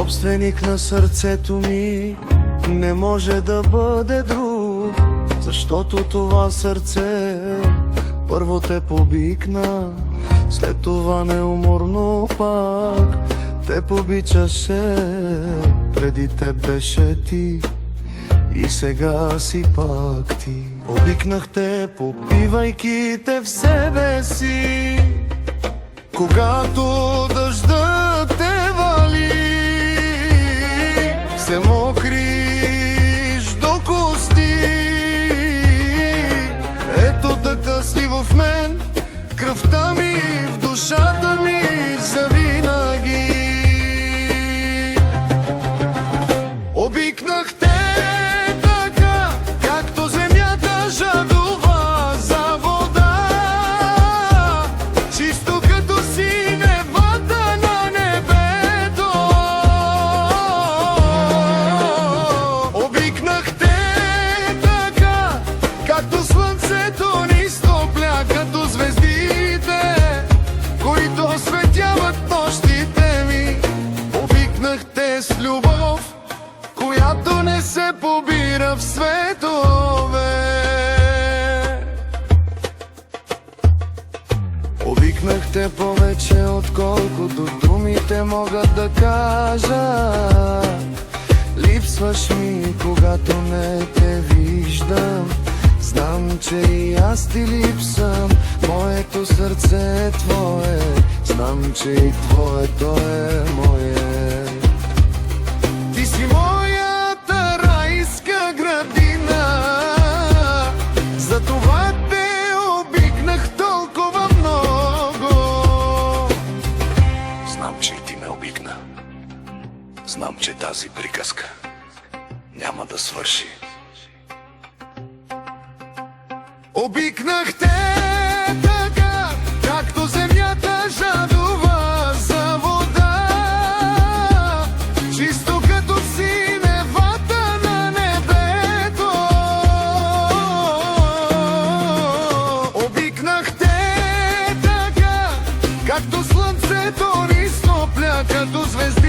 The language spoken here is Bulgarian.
Собственик на сърцето ми не може да бъде друг, защото това сърце първо те побикна, след това неуморно пак те побичаше. Преди те беше ти и сега си пак ти. Обикнах те, попивайки те в себе си, когато дъждът те вали, се мокриш до кости. Ето така си в мен, кръвта ми, в душата ми завинаги. Обикнах те така, както земята жадува за вода, чисто като синевата на небето. Обикнах те така, както слънцето ни стопля, като звездите, които осветяват нощите ми. Обикнах те с любов, която не се побира в светове. Обикнах те повече, отколкото думите могат да кажат. Липсваш ми, когато не те виждам. Знам, че и аз ти липсвам. Моето сърце е твое, знам, че и твоето е мое. Ти си моята райска градина, затова те обикнах толкова много. Знам, че и ти ме обикна. Знам, че тази приказка няма да свърши. Обикнах те така, както земята жадува за вода, чисто като синевата на небето. Обикнах те така, както слънцето ни стопля, като звезда.